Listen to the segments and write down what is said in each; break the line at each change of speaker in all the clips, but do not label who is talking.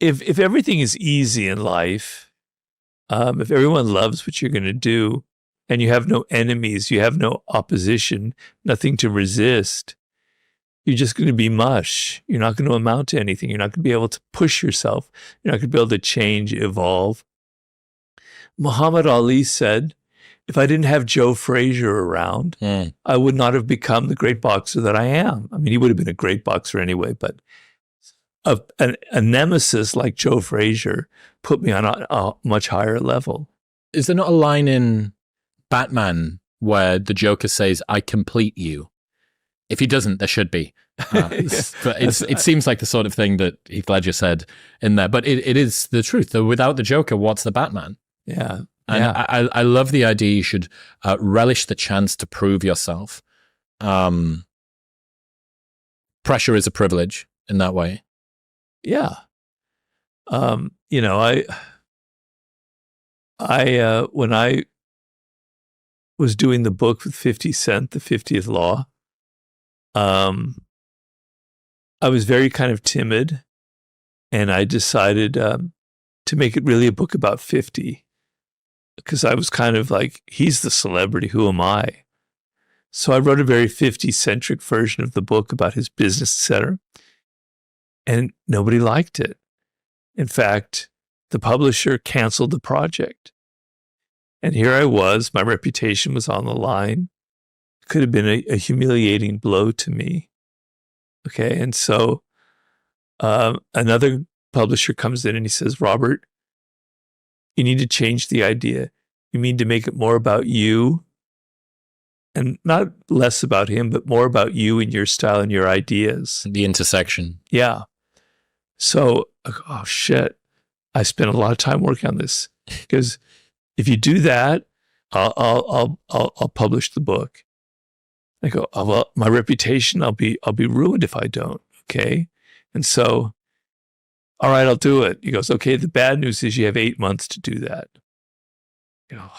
if everything is easy in life, if everyone loves what you're going to do, and you have no enemies, you have no opposition, nothing to resist, you're just going to be mush. You're not going to amount to anything. You're not going to be able to push yourself. You're not going to be able to change, evolve. Muhammad Ali said, if I didn't have Joe Frazier around, I would not have become the great boxer that I am. I mean, he would have been a great boxer anyway, but a nemesis like Joe Frazier put me on a much higher level.
Is there not a line in Batman where the Joker says, I complete you? If he doesn't, there should be. But it seems like the sort of thing that Heath Ledger said in there. But it is the truth. Though without the Joker, what's the Batman?
Yeah.
And I love the idea you should relish the chance to prove yourself. Pressure is a privilege in that way.
Yeah. You know, I when I was doing the book with 50 Cent, The 50th Law, I was very kind of timid, and I decided to make it really a book about 50, because I was kind of like, he's the celebrity, who am I? So I wrote a very 50-centric version of the book about his business, etc., and nobody liked it. In fact, the publisher canceled the project. And here I was, my reputation was on the line. It could have been a humiliating blow to me. Okay, and so another publisher comes in and he says, Robert, you need to change the idea. You need to make it more about you, and not less about him, but more about you and your style and your ideas.
The intersection.
Yeah. So, oh shit, I spent a lot of time working on this, because if you do that, I'll publish the book. I go, oh, well, my reputation, I'll be ruined if I don't. Okay. And so, all right, I'll do it. He goes, okay, the bad news is you have 8 months to do that. You know,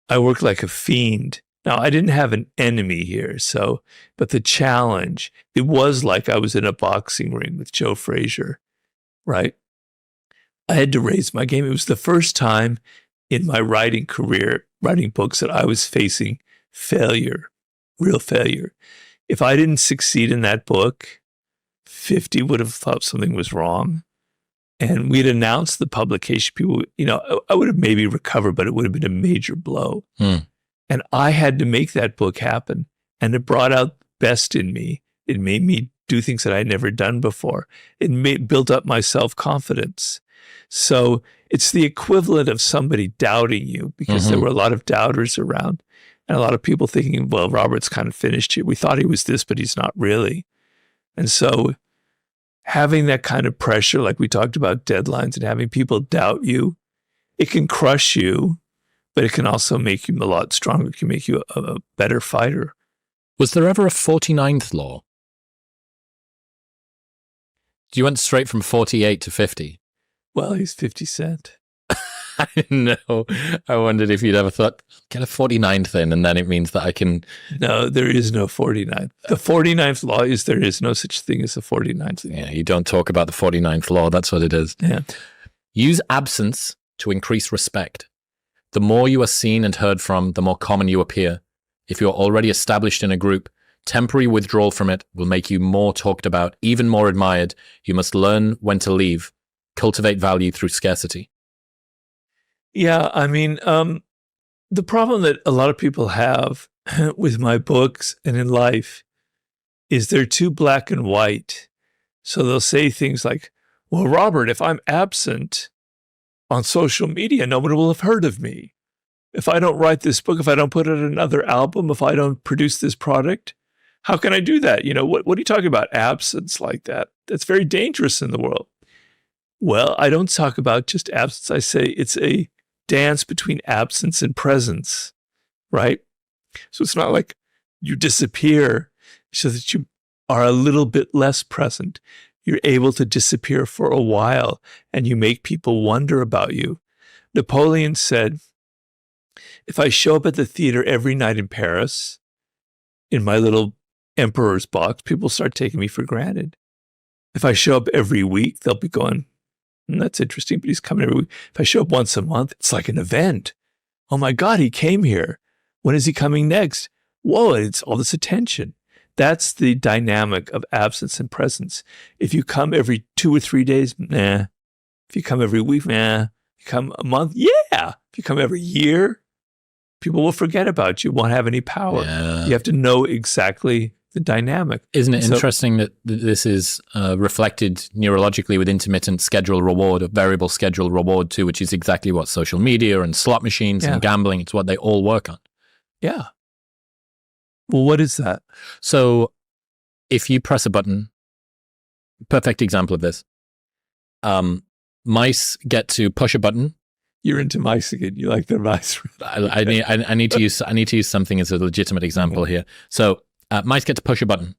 I worked like a fiend. Now, I didn't have an enemy here, but the challenge, it was like I was in a boxing ring with Joe Frazier, right? I had to raise my game. It was the first time in my writing career, writing books, that I was facing failure, real failure. If I didn't succeed in that book, 50 would have thought something was wrong. And we'd announced the publication. People, you know, I would have maybe recovered, but it would have been a major blow. And I had to make that book happen. And it brought out the best in me. It made me do things that I had never done before. It built up my self-confidence. So it's the equivalent of somebody doubting you, because there were a lot of doubters around, and a lot of people thinking, well, Robert's kind of finished here. We thought he was this, but he's not really. And so having that kind of pressure, like we talked about deadlines, and having people doubt you, it can crush you, but it can also make you a lot stronger. It can make you a better fighter.
Was there ever a 49th law? You went straight from 48 to 50.
Well, he's 50 Cent.
I didn't know. I wondered if you'd ever thought, get a 49th in, and then it means that I can...
No, there is no 49th. The 49th law is there is no such thing as a 49th law.
Yeah, you don't talk about the 49th law. That's what it is.
Yeah.
Use absence to increase respect. The more you are seen and heard from, the more common you appear. If you're already established in a group, temporary withdrawal from it will make you more talked about, even more admired. You must learn when to leave. Cultivate value through scarcity.
Yeah, I mean, the problem that a lot of people have with my books and in life is they're too black and white. So they'll say things like, well, Robert, if I'm absent on social media, nobody will have heard of me. If I don't write this book, if I don't put out another album, if I don't produce this product, how can I do that? You know, what are you talking about? Absence like that? That's very dangerous in the world. Well, I don't talk about just absence. I say it's a dance between absence and presence, right? So it's not like you disappear so that you are a little bit less present. You're able to disappear for a while, and you make people wonder about you. Napoleon said, if I show up at the theater every night in Paris, in my little emperor's box, people start taking me for granted. If I show up every week, they'll be going, that's interesting, but he's coming every week. If I show up once a month, it's like an event. Oh my God, he came here. When is he coming next? Whoa, it's all this attention. That's the dynamic of absence and presence. If you come every 2 or 3 days, nah. If you come every week, nah. If you come a month, yeah. If you come every year, people will forget about you, won't have any power.
Yeah.
You have to know exactly the dynamic.
Isn't it interesting that this is reflected neurologically with intermittent schedule reward, or variable schedule reward too, which is exactly what social media and slot machines and gambling, it's what they all work on.
Yeah. Well, what is that?
So if you press a button, perfect example of this, mice get to push a button.
You're into mice again. You like the mice.
I need to use something as a legitimate example here. So mice get to push a button.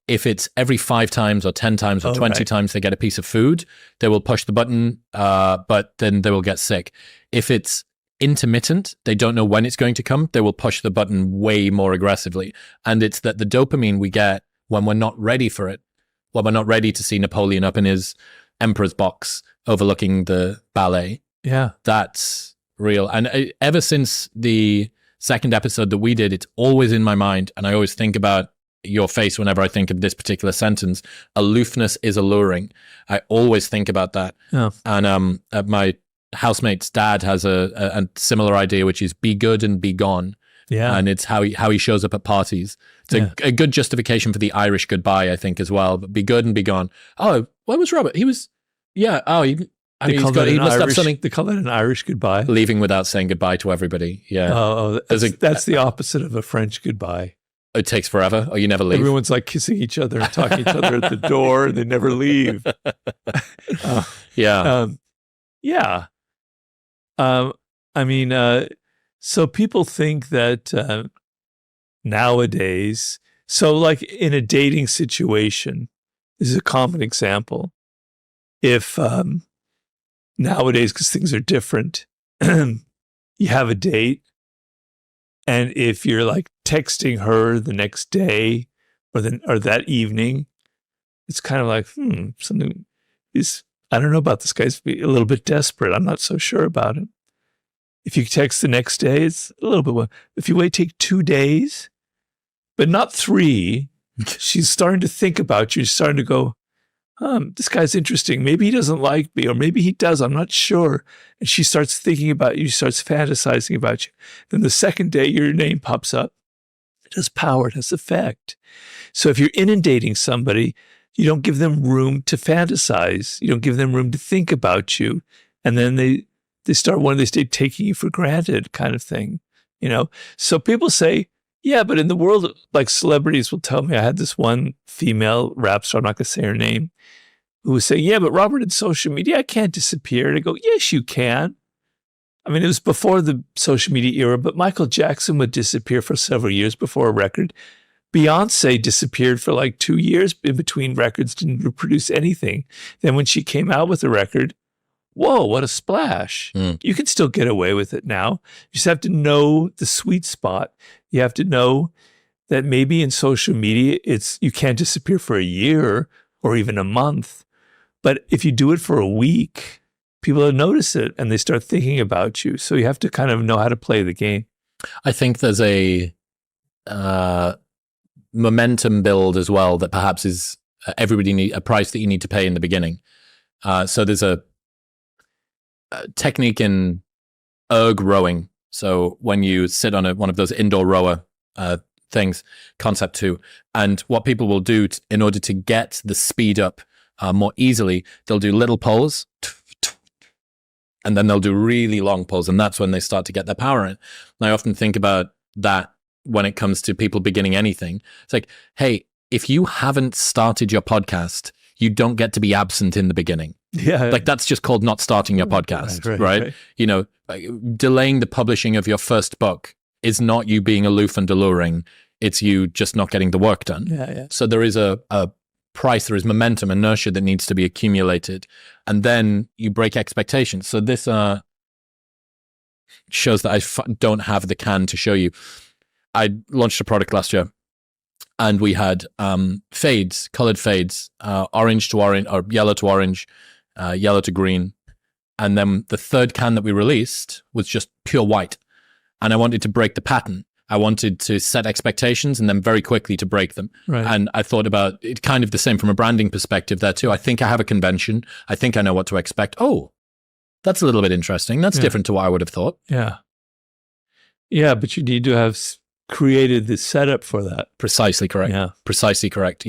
If it's every 5 times or 10 times or 20 times they get a piece of food, they will push the button, but then they will get sick. If it's intermittent, they don't know when it's going to come, they will push the button way more aggressively. And it's that the dopamine we get when we're not ready for it, when we're not ready to see Napoleon up in his emperor's box overlooking the ballet.
Yeah.
That's real. And ever since the second episode that we did, it's always in my mind. And I always think about your face whenever I think of this particular sentence. Aloofness is alluring. I always think about that.
Yeah.
And my housemate's dad has a similar idea, which is be good and be gone.
Yeah.
And it's how he shows up at parties. It's a good justification for the Irish goodbye, I think, as well. But be good and be gone. Oh, where was Robert? He was, yeah. Oh, he must have something.
They call that an Irish goodbye.
Leaving without saying goodbye to everybody. Yeah.
Oh, that's the opposite of a French goodbye.
It takes forever, or you never leave.
Everyone's like kissing each other and talking to each other at the door, and they never leave.
Yeah.
Yeah. I mean, so people think that nowadays, so like in a dating situation, this is a common example. If nowadays, because things are different, you have a date, and if you're like texting her the next day or that evening, it's kind of like, something is, I don't know about this guy's a little bit desperate. I'm not so sure about him. If you text the next day, it's a little bit. If you take 2 days, but not 3, she's starting to think about you. She's starting to go, this guy's interesting. Maybe he doesn't like me, or maybe he does. I'm not sure. And she starts thinking about you. She starts fantasizing about you. Then the second day, your name pops up. It has power. It has effect. So if you're inundating somebody, you don't give them room to fantasize. You don't give them room to think about you. And then they start taking you for granted kind of thing, So people say, yeah, but in the world, like celebrities will tell me, I had this one female rap star, I'm not going to say her name, who was saying, yeah, but Robert, in social media, I can't disappear. And I go, yes, you can. I mean, it was before the social media era, but Michael Jackson would disappear for several years before a record. Beyonce disappeared for like 2 years in between records, didn't produce anything. Then when she came out with a record, whoa, what a splash. You can still get away with it now. You just have to know the sweet spot. You have to know that maybe in social media, you can't disappear for a year or even a month. But if you do it for a week, people will notice it and they start thinking about you. So you have to kind of know how to play the game.
I think there's a momentum build as well that perhaps is a price that you need to pay in the beginning. So there's a technique in erg rowing. So when you sit on one of those indoor rower things, concept 2, and what people will do in order to get the speed up more easily, they'll do little pulls, and then they'll do really long pulls, and that's when they start to get their power in. And I often think about that when it comes to people beginning anything. It's like, hey, if you haven't started your podcast, you don't get to be absent in the beginning.
Yeah.
Like that's just called not starting your podcast, right? Delaying the publishing of your first book is not you being aloof and alluring. It's you just not getting the work done.
Yeah.
So there is a price, there is momentum, inertia that needs to be accumulated. And then you break expectations. So this shows that I don't have the can to show you. I launched a product last year and we had fades, colored fades, orange to orange, or yellow to orange, yellow to green. And then the third can that we released was just pure white. And I wanted to break the pattern. I wanted to set expectations and then very quickly to break them.
Right.
And I thought about it kind of the same from a branding perspective there too. I think I have a convention. I think I know what to expect. Oh, that's a little bit interesting. That's different to what I would have thought.
Yeah. Yeah, but you need to have created the setup for that.
Precisely correct.
Yeah.
Precisely correct.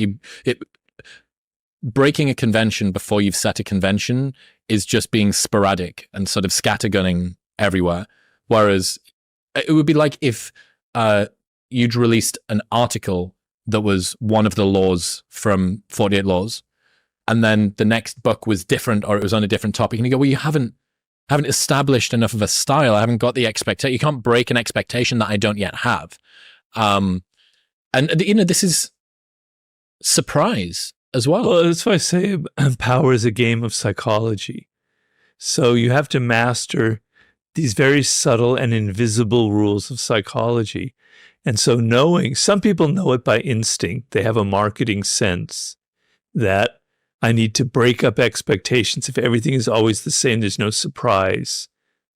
Breaking a convention before you've set a convention is just being sporadic and sort of scattergunning everywhere. Whereas it would be like if you'd released an article that was one of the laws from 48 Laws, and then the next book was different or it was on a different topic, and you go, well, you haven't established enough of a style. I haven't got the expectation. You can't break an expectation that I don't yet have. And this is surprise as well.
Well, that's why I say power is a game of psychology. So you have to master these very subtle and invisible rules of psychology. And so some people know it by instinct. They have a marketing sense that I need to break up expectations. If everything is always the same, there's no surprise.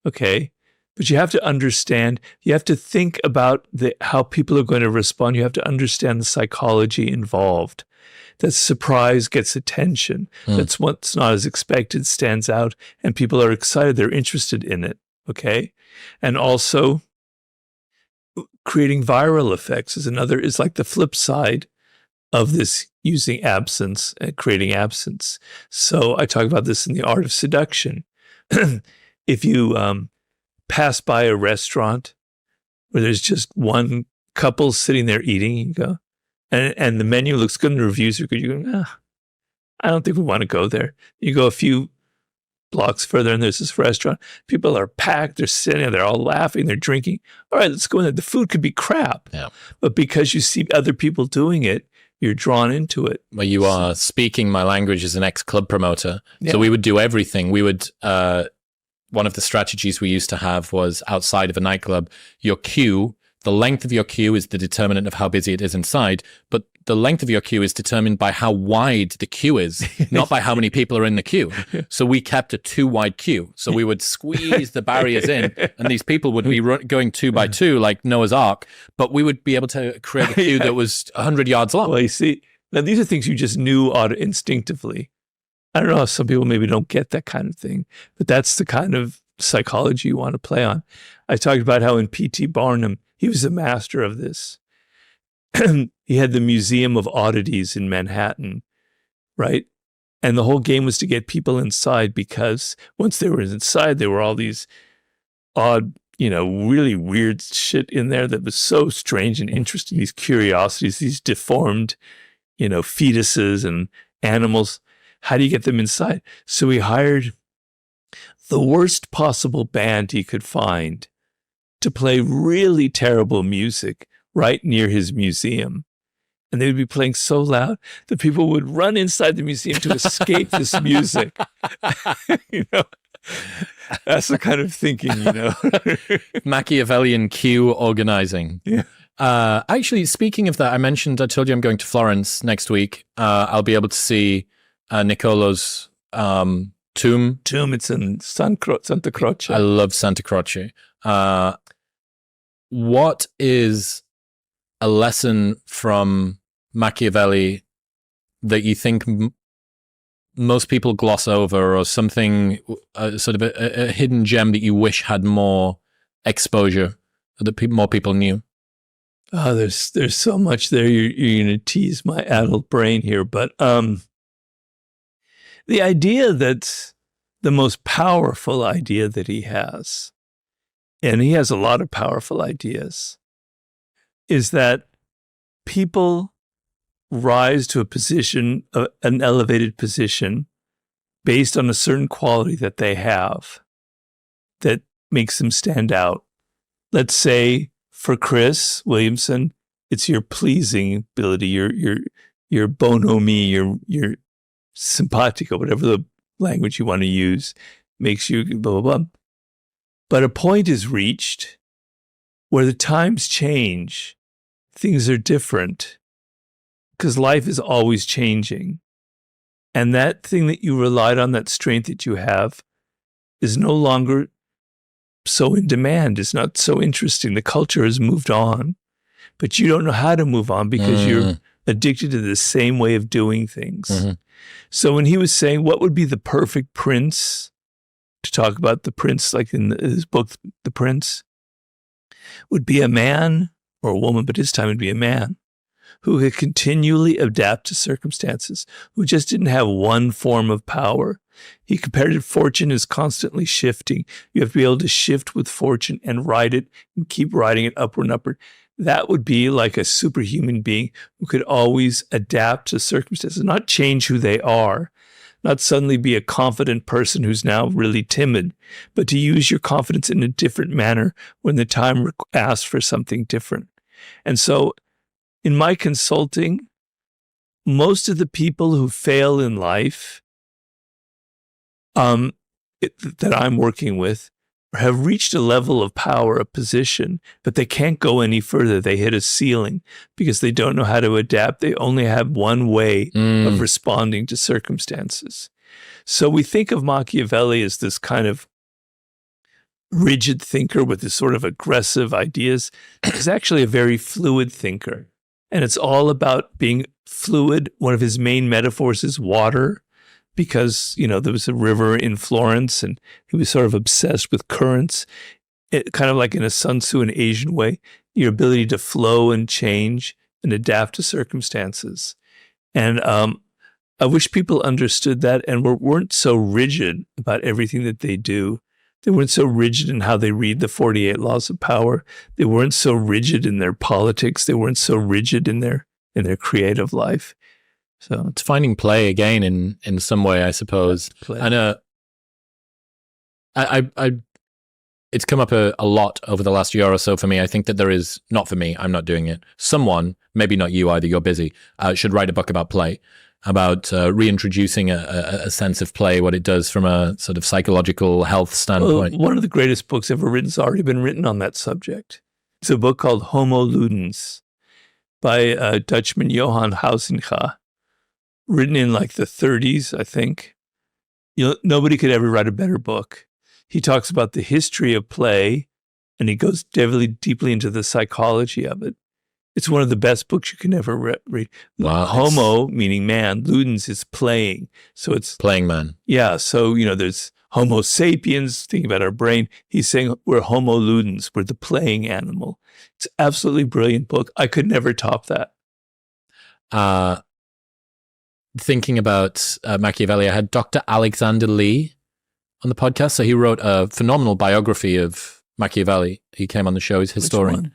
Okay? But you have to understand, you have to think about how people are going to respond. You have to understand the psychology involved. That surprise gets attention. That's what's not as expected stands out, and people are excited. They're interested in it. Okay? And also, creating viral effects is like the flip side of this, using absence and creating absence. So I talk about this in The Art of Seduction. If you pass by a restaurant where there's just one couple sitting there eating, you go, and the menu looks good and the reviews are good, you go, I don't think we want to go there. You go a few blocks further and there's this restaurant. People are packed, they're sitting there, they're all laughing, they're drinking. All right, let's go in there. The food could be crap. Yeah. But because you see other people doing it, you're drawn into it.
Well, you are speaking my language as an ex-club promoter. Yeah. So we would do everything. We would, one of the strategies we used to have was outside of a nightclub, your queue, the length of your queue is the determinant of how busy it is inside, but the length of your queue is determined by how wide the queue is, not by how many people are in the queue. So we kept a too wide queue. So we would squeeze the barriers in, and these people would be going 2 by 2 like Noah's Ark, but we would be able to create a queue that was 100 yards long.
Well, you see, now these are things you just knew instinctively. I don't know if some people maybe don't get that kind of thing, but that's the kind of psychology you want to play on. I talked about how in P.T. Barnum, he was a master of this. He had the Museum of Oddities in Manhattan, right? And the whole game was to get people inside, because once they were inside, there were all these odd, really weird shit in there that was so strange and interesting, these curiosities, these deformed, fetuses and animals. How do you get them inside? So he hired the worst possible band he could find to play really terrible music right near his museum. And they would be playing so loud that people would run inside the museum to escape this music. That's the kind of thinking,
Machiavellian queue organizing.
Yeah.
Actually, speaking of that, I told you I'm going to Florence next week. I'll be able to see Niccolo's tomb.
It's in Santa Croce.
I love Santa Croce. What is a lesson from Machiavelli that you think most people gloss over, or something, sort of a hidden gem that you wish had more exposure, that more people knew?
Oh, there's so much there. You're going to tease my adult brain here, but the idea that the most powerful idea that he has, and he has a lot of powerful ideas, is that people rise to a position, an elevated position, based on a certain quality that they have that makes them stand out. Let's say for Chris Williamson, it's your pleasing ability, your bonhomie, your simpatico, whatever the language you want to use, makes you blah, blah, blah. But a point is reached where the times change, things are different, because life is always changing. And that thing that you relied on, that strength that you have, is no longer so in demand. It's not so interesting. The culture has moved on, but you don't know how to move on because you're addicted to the same way of doing things.
Mm-hmm.
So when he was saying what would be the perfect prince, to talk about the prince, like in his book, The Prince, would be a man or a woman, but this time it'd be a man who could continually adapt to circumstances, who just didn't have one form of power. He compared it, fortune is constantly shifting. You have to be able to shift with fortune and ride it and keep riding it upward and upward. That would be like a superhuman being who could always adapt to circumstances, not change who they are, not suddenly be a confident person who's now really timid, but to use your confidence in a different manner when the time asks for something different. And so in my consulting, most of the people who fail in life that I'm working with have reached a level of power, a position, but they can't go any further. They hit a ceiling because they don't know how to adapt. They only have one way of responding to circumstances. So we think of Machiavelli as this kind of rigid thinker with this sort of aggressive ideas. He's actually a very fluid thinker. And it's all about being fluid. One of his main metaphors is water, because, you know, there was a river in Florence and he was sort of obsessed with currents, kind of like in a Sun Tzu, an Asian way, your ability to flow and change and adapt to circumstances. And I wish people understood that and weren't so rigid about everything that they do. They weren't so rigid in how they read the 48 laws of power. They weren't so rigid in their politics. They weren't so rigid in their creative life. So
it's finding play again in some way, I suppose.
Play.
And it's come up a lot over the last year or so for me. I think that there is, not for me, I'm not doing it. Someone, maybe not you either, you're busy, should write a book about play, about reintroducing a sense of play, what it does from a sort of psychological health standpoint.
Well, one of the greatest books ever written has already been written on that subject. It's a book called Homo Ludens by Dutchman Johann Huizinga, written in like the 30s, I think. Nobody could ever write a better book. He talks about the history of play, and he goes deeply into the psychology of it. It's one of the best books you can ever read.
Wow,
Homo, meaning man, ludens is playing. So it's
playing man.
Yeah. So, you know, there's Homo sapiens, thinking about our brain. He's saying we're Homo ludens, we're the playing animal. It's an absolutely brilliant book. I could never top that.
Thinking about Machiavelli, I had Dr. Alexander Lee on the podcast. So he wrote a phenomenal biography of Machiavelli. He came on the show. He's a historian.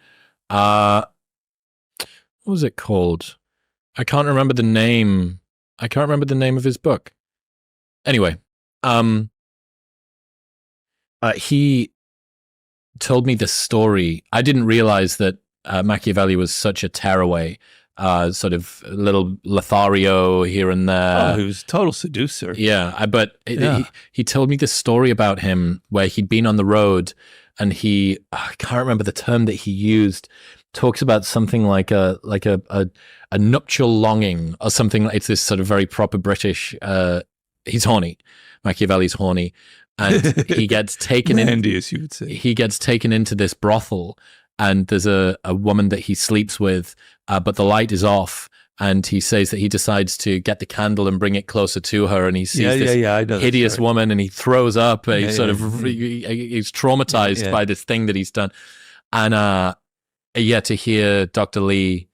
What was it called? I can't remember the name. I can't remember the name of his book. Anyway, he told me this story. I didn't realize that Machiavelli was such a tearaway, sort of little Lothario here and there.
Oh, he was a total seducer.
Yeah, he told me this story about him where he'd been on the road and I can't remember the term that he used, talks about something like a nuptial longing or something. It's this sort of very proper British, he's horny. Machiavelli's horny. And he gets taken
Mandius, you would say.
He gets taken into this brothel, and there's a woman that he sleeps with, but the light is off. And he says that he decides to get the candle and bring it closer to her, and he sees this hideous woman, and he throws up. He's traumatized by this thing that he's done. And to hear Dr. Lee,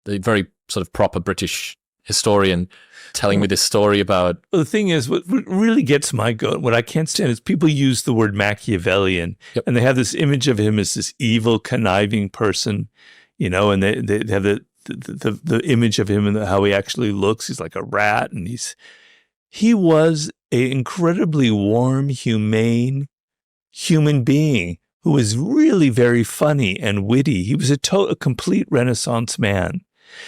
the very sort of proper British historian, telling me this story about...
Well, the thing is, what really gets my goat, what I can't stand is people use the word Machiavellian, and they have this image of him as this evil, conniving person, you know, and they have the image of him and how he actually looks. He's like a rat, and he was an incredibly warm, humane human being who was really very funny and witty. He was a complete Renaissance man.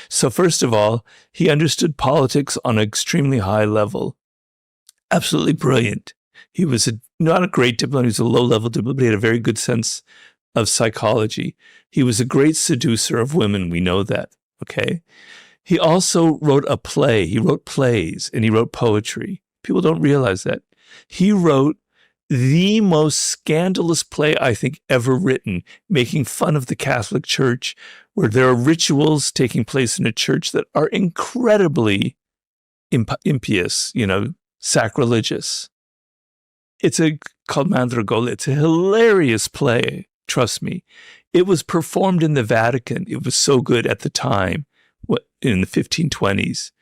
So first of all, he understood politics on an extremely high level. Absolutely brilliant. He was not a great diplomat, he was a low-level diplomat, but he had a very good sense of psychology. He was a great seducer of women, we know that, okay? He also wrote a play. He wrote plays and he wrote poetry. People don't realize that. He wrote the most scandalous play I think ever written, making fun of the Catholic Church, where there are rituals taking place in a church that are incredibly impious, sacrilegious. It's called Mandragola. It's a hilarious play. Trust me. It was performed in the Vatican. It was so good at the time, in the 1520s.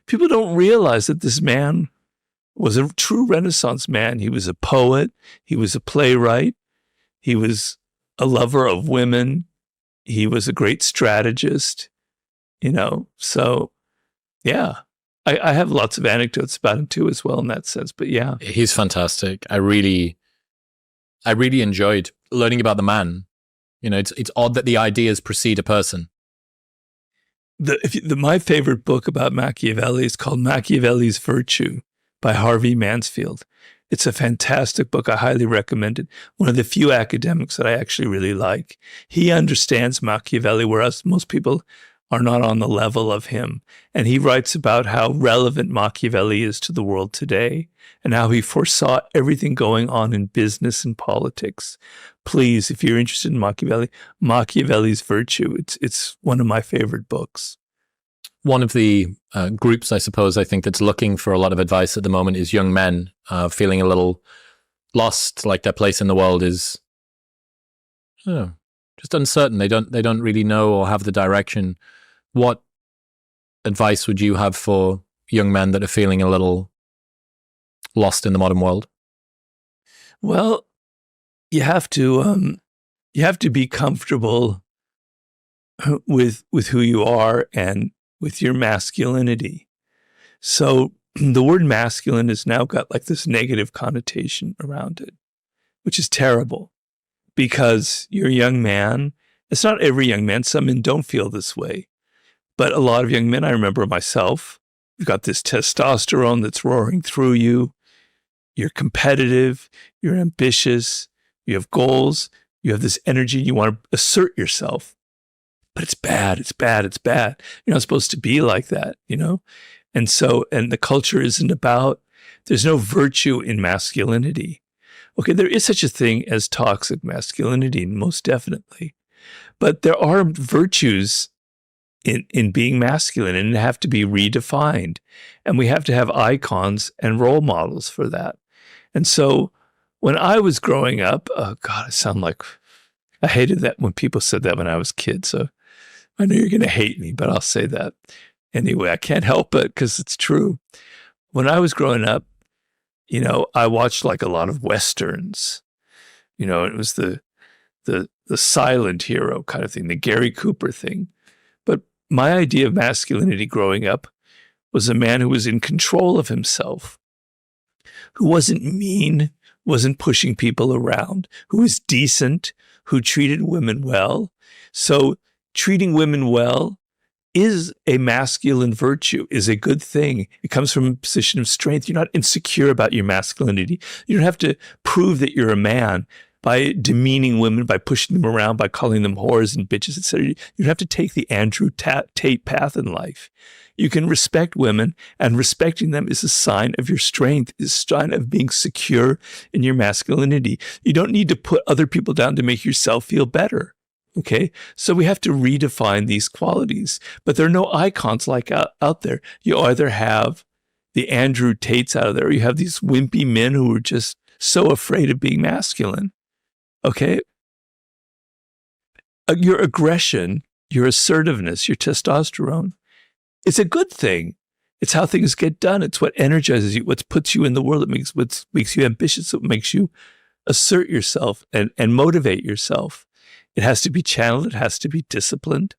People don't realize that this man was a true Renaissance man. He was a poet. He was a playwright. He was a lover of women. He was a great strategist, So, yeah, I have lots of anecdotes about him too, as well, in that sense. But yeah,
he's fantastic. I really enjoyed learning about the man. It's odd that the ideas precede a person.
My favorite book about Machiavelli is called Machiavelli's Virtue by Harvey Mansfield. It's a fantastic book. I highly recommend it. One of the few academics that I actually really like. He understands Machiavelli, whereas most people are not on the level of him. And he writes about how relevant Machiavelli is to the world today and how he foresaw everything going on in business and politics. Please, if you're interested in Machiavelli, Machiavelli's Virtue, it's one of my favorite books.
One of the groups, I suppose, I think that's looking for a lot of advice at the moment is young men feeling a little lost, like their place in the world is just uncertain. They don't really know or have the direction. What advice would you have for young men that are feeling a little lost in the modern world?
Well, you have to be comfortable with who you are and with your masculinity. So the word masculine has now got like this negative connotation around it, which is terrible because you're a young man. It's not every young man. Some men don't feel this way. But a lot of young men, I remember myself, you've got this testosterone that's roaring through you. You're competitive. You're ambitious. You have goals. You have this energy. You want to assert yourself. But it's bad. It's bad. It's bad. You're not supposed to be like that, And the culture isn't about, there's no virtue in masculinity. Okay, there is such a thing as toxic masculinity, most definitely. But there are virtues in being masculine, and have to be redefined. And we have to have icons and role models for that. And so when I was growing up, oh God, I hated that when people said that when I was a kid. So I know you're going to hate me, but I'll say that anyway. I can't help it because it's true. When I was growing up, I watched like a lot of Westerns. It was the silent hero kind of thing, the Gary Cooper thing. But my idea of masculinity growing up was a man who was in control of himself, who wasn't mean, wasn't pushing people around, who was decent, who treated women well. So treating women well is a masculine virtue, is a good thing. It comes from a position of strength. You're not insecure about your masculinity. You don't have to prove that you're a man by demeaning women, by pushing them around, by calling them whores and bitches, etc. You don't have to take the Andrew Tate path in life. You can respect women, and respecting them is a sign of your strength, is a sign of being secure in your masculinity. You don't need to put other people down to make yourself feel better. Okay, so we have to redefine these qualities, but there are no icons like out there. You either have the Andrew Tates out there, or you have these wimpy men who are just so afraid of being masculine. Okay, your aggression, your assertiveness, your testosterone, it's a good thing. It's how things get done. It's what energizes you, what puts you in the world. What makes you ambitious. What makes you assert yourself and motivate yourself. It has to be channeled. It has to be disciplined.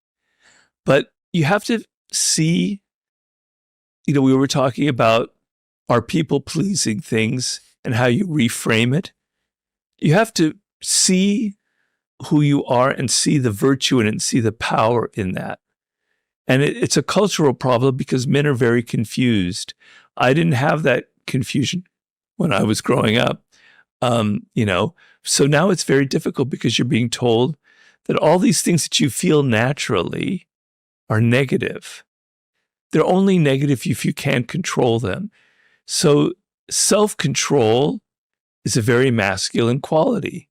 But you have to see, we were talking about our people-pleasing things and how you reframe it. You have to see who you are and see the virtue in it and see the power in that. And it's a cultural problem because men are very confused. I didn't have that confusion when I was growing up, So now it's very difficult because you're being told that all these things that you feel naturally are negative. they're only negative if you can't control them. So self-control is a very masculine quality.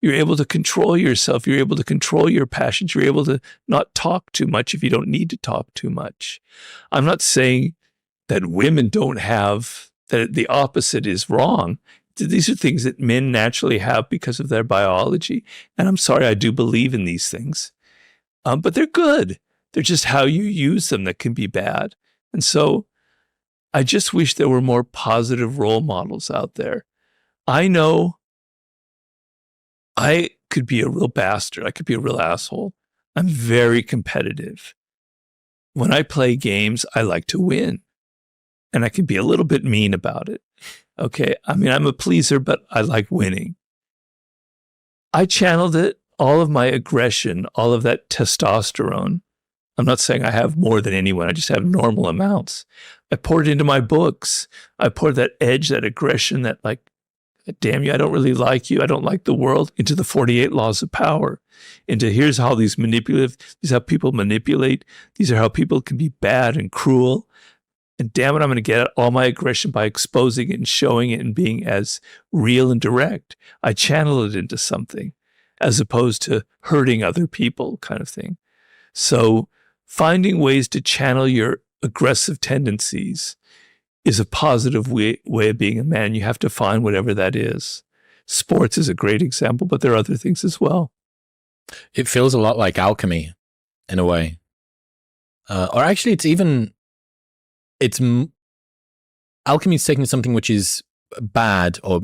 You're able to control yourself. You're able to control your passions. You're able to not talk too much if you don't need to talk too much. I'm not saying that women don't have, that the opposite is wrong. These are things that men naturally have because of their biology. And I'm sorry, I do believe in these things. But they're good. They're just how you use them that can be bad. And so I just wish there were more positive role models out there. I know I could be a real bastard. I could be a real asshole. I'm very competitive. When I play games, I like to win. And I can be a little bit mean about it. Okay. I mean, I'm a pleaser, but I like winning. I channeled it, all of my aggression, all of that testosterone. I'm not saying I have more than anyone. I just have normal amounts. I poured it into my books. I poured that edge, that aggression, that like, damn you, I don't really like you. I don't like the world, into the 48 laws of power, into here's how these are how people manipulate. These are how people can be bad and cruel. And damn it, I'm going to get all my aggression by exposing it and showing it and being as real and direct. I channel it into something as opposed to hurting other people kind of thing. So finding ways to channel your aggressive tendencies is a positive way of being a man. You have to find whatever that is. Sports is a great example, but there are other things as well.
It feels a lot like alchemy in a way. Or actually, alchemy is taking something which is bad or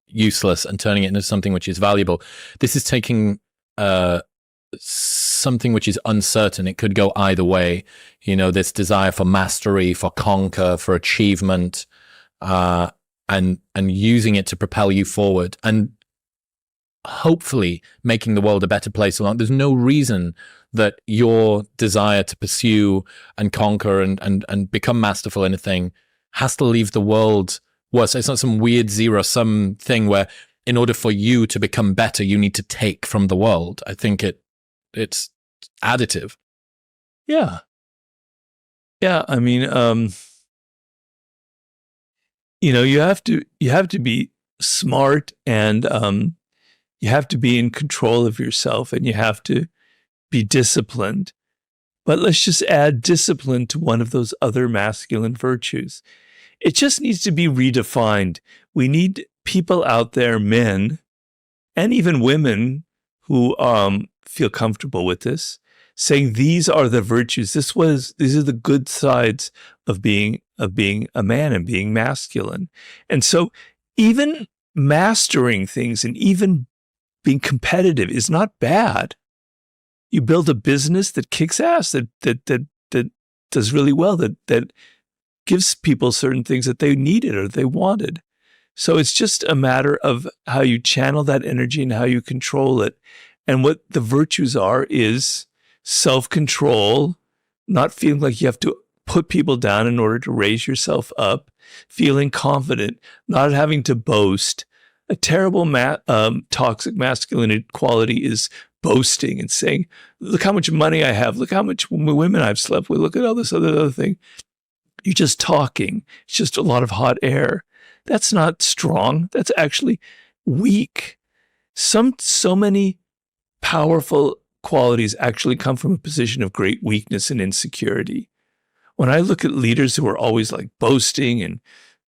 useless and turning it into something which is valuable. This is taking something which is uncertain. It could go either way. You know, this desire for mastery, for conquer, for achievement, and using it to propel you forward and hopefully making the world a better place. There's no reason that your desire to pursue and conquer and become masterful in a thing has to leave the world worse. It's not some weird zero-sum thing where in order for you to become better, you need to take from the world. I think it's additive.
Yeah. Yeah. I mean, you have to be smart and you have to be in control of yourself and you have to be disciplined. But let's just add discipline to one of those other masculine virtues. It just needs to be redefined. We need people out there, men and even women who feel comfortable with this, saying these are the virtues. These are the good sides of being a man and being masculine. And so even mastering things and even being competitive is not bad. You build a business that kicks ass, that does really well, that gives people certain things that they needed or they wanted. So it's just a matter of how you channel that energy and how you control it. And what the virtues are is self-control, not feeling like you have to put people down in order to raise yourself up, feeling confident, not having to boast. A terrible toxic masculine quality is boasting and saying, look how much money I have, look how much women I've slept with, look at all this other thing. You're just talking. It's just a lot of hot air. That's not strong. That's actually weak. So many powerful qualities actually come from a position of great weakness and insecurity. When I look at leaders who are always like boasting and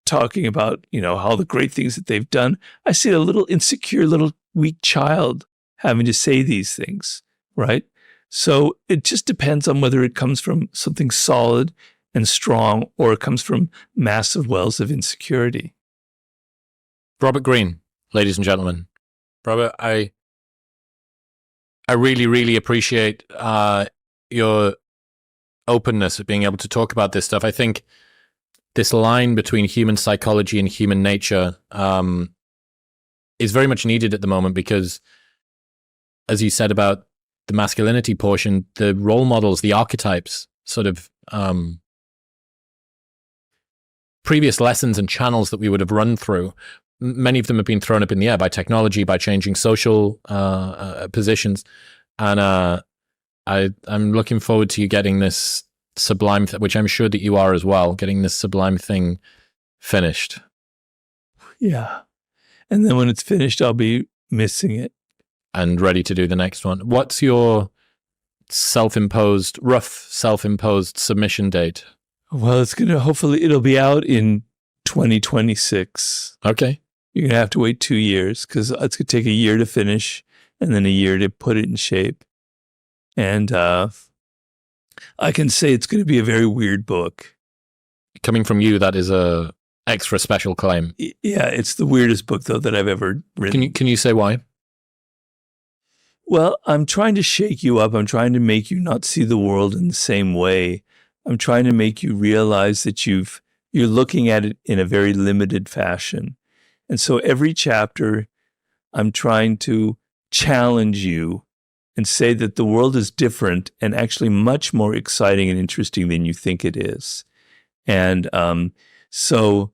talking about, all the great things that they've done, I see a little insecure, little weak child having to say these things, right? So it just depends on whether it comes from something solid and strong or it comes from massive wells of insecurity.
Robert Greene, ladies and gentlemen. Robert, I really, really appreciate your openness at being able to talk about this stuff. I think this line between human psychology and human nature is very much needed at the moment because, as you said about the masculinity portion, the role models, the archetypes, sort of previous lessons and channels that we would have run through, many of them have been thrown up in the air by technology, by changing social positions. And I'm looking forward to you getting this sublime, which I'm sure that you are as well, getting this sublime thing finished.
Yeah. And then when it's finished, I'll be missing it.
And ready to do the next one. What's your rough self-imposed submission date?
Well, hopefully it'll be out in 2026.
Okay.
You're going to have to wait 2 years because it's going to take a year to finish and then a year to put it in shape. And I can say it's going to be a very weird book.
Coming from you, that is a extra special claim.
Yeah, it's the weirdest book, though, that I've ever written.
Can you say why?
Well, I'm trying to shake you up. I'm trying to make you not see the world in the same way. I'm trying to make you realize that you're looking at it in a very limited fashion. And so every chapter, I'm trying to challenge you and say that the world is different and actually much more exciting and interesting than you think it is. And so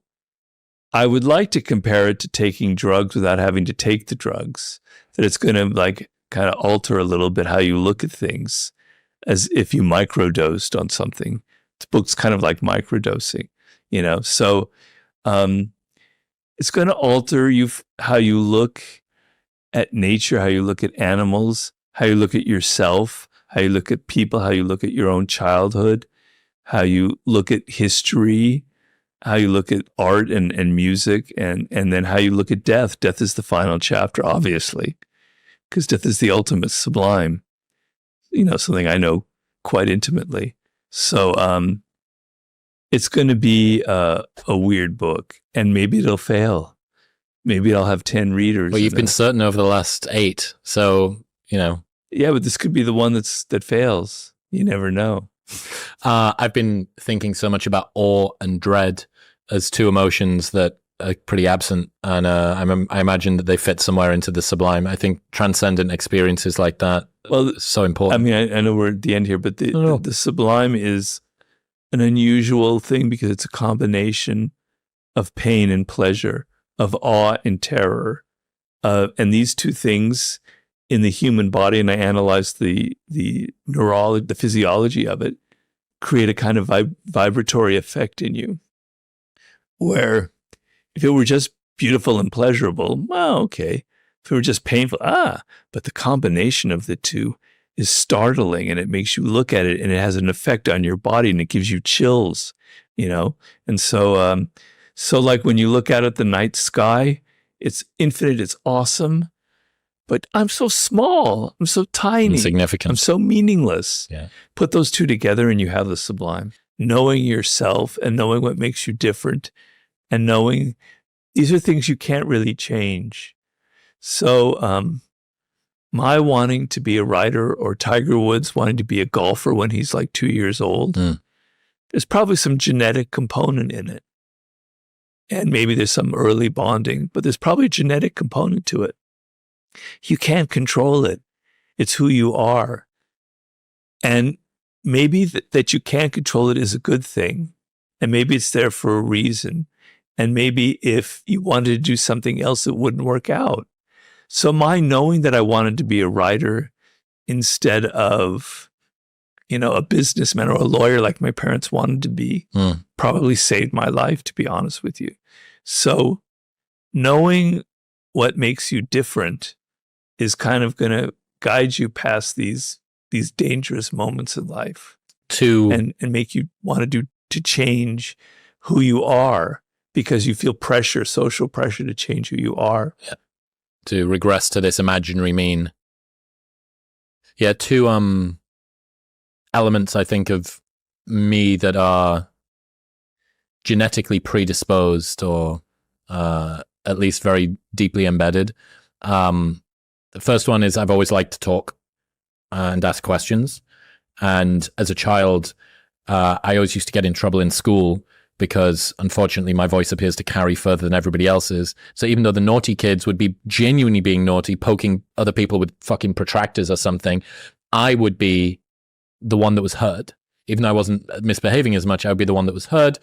I would like to compare it to taking drugs without having to take the drugs, that it's going to kind of alter a little bit how you look at things as if you microdosed on something. The book's kind of like microdosing, So it's going to alter how you look at nature, how you look at animals, how you look at yourself, how you look at people, how you look at your own childhood, how you look at history, how you look at art and music, and then how you look at death. Death is the final chapter, obviously, because death is the ultimate sublime, something I know quite intimately. So it's going to be a weird book, and maybe it'll fail. Maybe I'll have 10 readers.
Well, you've been certain over the last 8, so,
Yeah, but this could be the one that fails. You never know.
I've been thinking so much about awe and dread as 2 emotions that are pretty absent, and I imagine that they fit somewhere into the sublime. I think transcendent experiences like that are so important.
I mean, I know we're at the end here, but the sublime is an unusual thing because it's a combination of pain and pleasure, of awe and terror, and these 2 things in the human body, and I analyzed the neurology, the physiology of it, create a kind of vibratory effect in you, where if it were just beautiful and pleasurable, well, okay. If it were just painful, but the combination of the 2 is startling, and it makes you look at it, and it has an effect on your body, and it gives you chills, And so, like when you look out at the night sky, it's infinite, it's awesome. But I'm so small. I'm so tiny.
Insignificant.
I'm so meaningless.
Yeah.
Put those 2 together and you have the sublime. Knowing yourself and knowing what makes you different and knowing these are things you can't really change. So my wanting to be a writer, or Tiger Woods wanting to be a golfer when he's like 2 years old, there's probably some genetic component in it. And maybe there's some early bonding, but there's probably a genetic component to it. You can't control it. It's who you are. And maybe that you can't control it is a good thing. And maybe it's there for a reason. And maybe if you wanted to do something else, it wouldn't work out. So my knowing that I wanted to be a writer instead of, a businessman or a lawyer like my parents wanted to be, probably saved my life, to be honest with you. So knowing what makes you different is kind of going to guide you past these dangerous moments in life and make you want to change who you are because you feel social pressure to change who you are.
Yeah. To regress to this imaginary mean. Yeah, 2 elements I think of me that are genetically predisposed or at least very deeply embedded. The first one is I've always liked to talk and ask questions. And as a child, I always used to get in trouble in school because, unfortunately, my voice appears to carry further than everybody else's. So even though the naughty kids would be genuinely being naughty, poking other people with fucking protractors or something, I would be the one that was heard. Even though I wasn't misbehaving as much, I would be the one that was heard.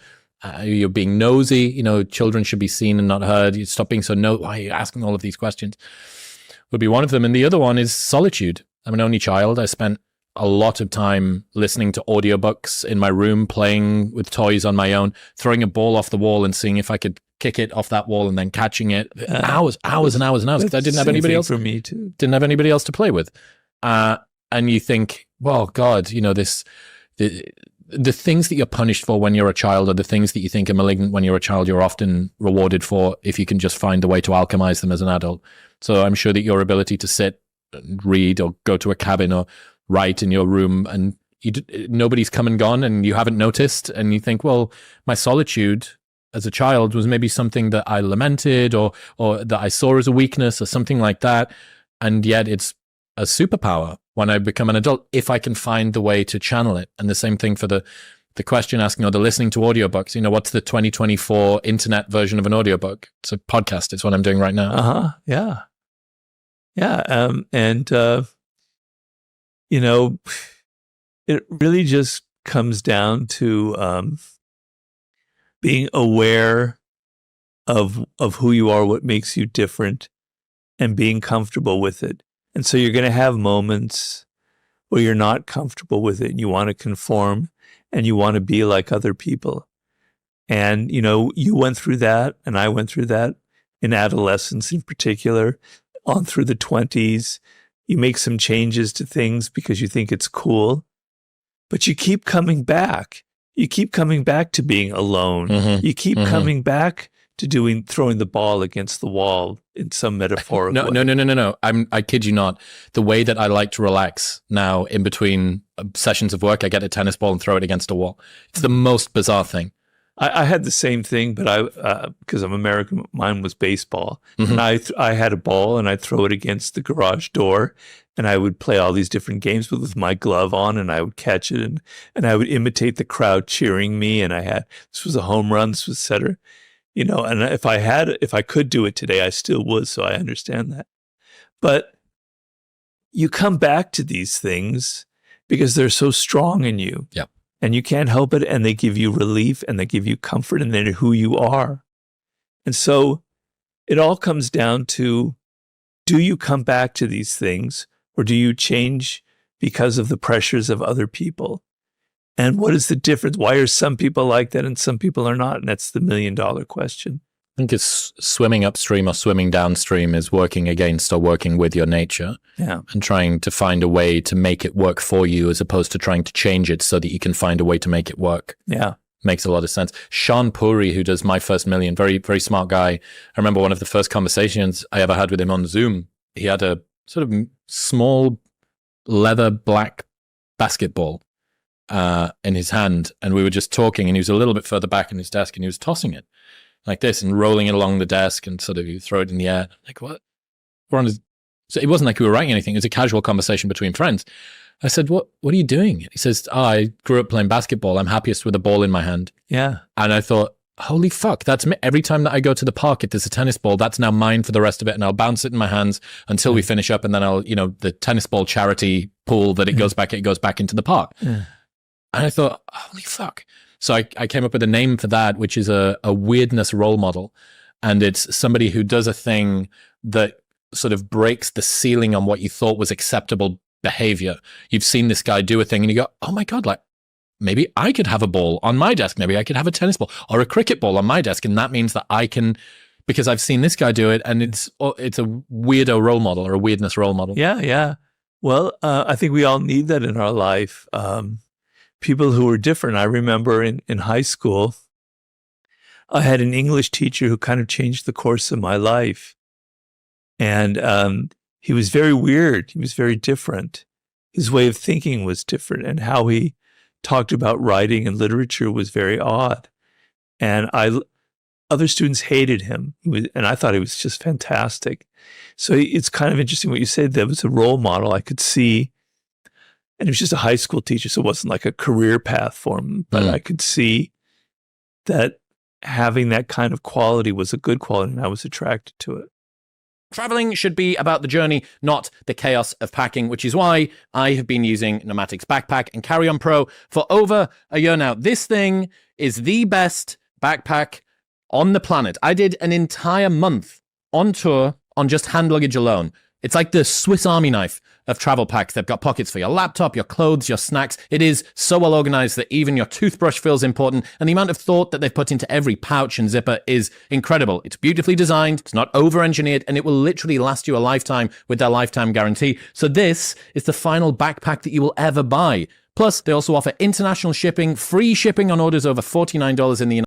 You're being nosy. Children should be seen and not heard. You stop being so why are you asking all of these questions? Would be one of them. And the other one is solitude. I'm an only child. I spent a lot of time listening to audiobooks in my room, playing with toys on my own, throwing a ball off the wall and seeing if I could kick it off that wall and then catching it. Hours and hours because I didn't have anybody else.
For me too.
Didn't have anybody else to play with. And you think, well, God, you know, the things that you're punished for when you're a child, or the things that you think are malignant when you're a child, you're often rewarded for if you can just find a way to alchemize them as an adult. So I'm sure that your ability to sit and read or go to a cabin or write in your room and nobody's come and gone and you haven't noticed, and you think, well, my solitude as a child was maybe something that I lamented or that I saw as a weakness or something like that. And yet it's a superpower when I become an adult, if I can find the way to channel it. And the same thing for the question asking or the listening to audiobooks. You know, what's the 2024 internet version of an audiobook? It's a podcast. It's what I'm doing right now.
Yeah. Yeah. You know, it really just comes down to being aware of who you are, what makes you different, and being comfortable with it. And so you're going to have moments where you're not comfortable with it and you want to conform and you want to be like other people. And, you know, you went through that and I went through that in adolescence in particular, on through the 20s. You make some changes to things because you think it's cool, but you keep coming back. You keep coming back to being alone.
Mm-hmm.
You keep coming back to throwing the ball against the wall in some metaphorical way.
No. I kid you not. The way that I like to relax now in between sessions of work, I get a tennis ball and throw it against a wall. It's the most bizarre thing.
I had the same thing, but because I'm American, mine was baseball.
Mm-hmm.
And I had a ball and I'd throw it against the garage door and I would play all these different games with my glove on and I would catch it and I would imitate the crowd cheering me. And this was a home run, this was et cetera. You know, and if I could do it today, I still would. So I understand that. But you come back to these things because they're so strong in you.
Yeah.
And you can't help it. And they give you relief and they give you comfort and they're who you are. And so it all comes down to, do you come back to these things or do you change because of the pressures of other people? And what is the difference? Why are some people like that and some people are not? And that's the $1 million question.
I think it's swimming upstream or swimming downstream is working against or working with your nature.
Yeah.
And trying to find a way to make it work for you as opposed to trying to change it so that you can find a way to make it work.
Yeah.
Makes a lot of sense. Sean Puri, who does My First Million, very, very smart guy. I remember one of the first conversations I ever had with him on Zoom. He had a sort of small leather black basketball in his hand, and we were just talking, and he was a little bit further back in his desk, and he was tossing it like this and rolling it along the desk, and sort of you throw it in the air. Like, what? So it wasn't like we were writing anything. It was a casual conversation between friends. I said, what are you doing? He says, I grew up playing basketball. I'm happiest with a ball in my hand.
Yeah.
And I thought, holy fuck, that's me. Every time that I go to the park, if there's a tennis ball, that's now mine for the rest of it. And I'll bounce it in my hands until we finish up. And then I'll, the tennis ball charity pool that it goes back into the park. Yeah. And I thought, holy fuck. So I came up with a name for that, which is a weirdness role model. And it's somebody who does a thing that sort of breaks the ceiling on what you thought was acceptable behavior. You've seen this guy do a thing and you go, oh my God, like maybe I could have a ball on my desk. Maybe I could have a tennis ball or a cricket ball on my desk. And that means that I can, because I've seen this guy do it, and it's a weirdo role model or a weirdness role model.
Yeah, yeah. Well, I think we all need that in our life. People who are different. I remember in high school, I had an English teacher who kind of changed the course of my life. And he was very weird. He was very different. His way of thinking was different, and how he talked about writing and literature was very odd. And other students hated him, and I thought he was just fantastic. So it's kind of interesting what you said. There was a role model I could see, and he was just a high school teacher, so it wasn't like a career path for him, but I could see that having that kind of quality was a good quality, and I was attracted to it.
Traveling should be about the journey, not the chaos of packing, which is why I have been using Nomatic's Backpack and Carry-On Pro for over a year now. This thing is the best backpack on the planet. I did an entire month on tour on just hand luggage alone. It's like the Swiss Army knife of travel packs. They've got pockets for your laptop, your clothes, your snacks. It is so well organized that even your toothbrush feels important, and the amount of thought that they've put into every pouch and zipper is incredible. It's beautifully designed, it's not over-engineered, and it will literally last you a lifetime with their lifetime guarantee. So this is the final backpack that you will ever buy. Plus, they also offer international shipping, free shipping on orders over $49 in the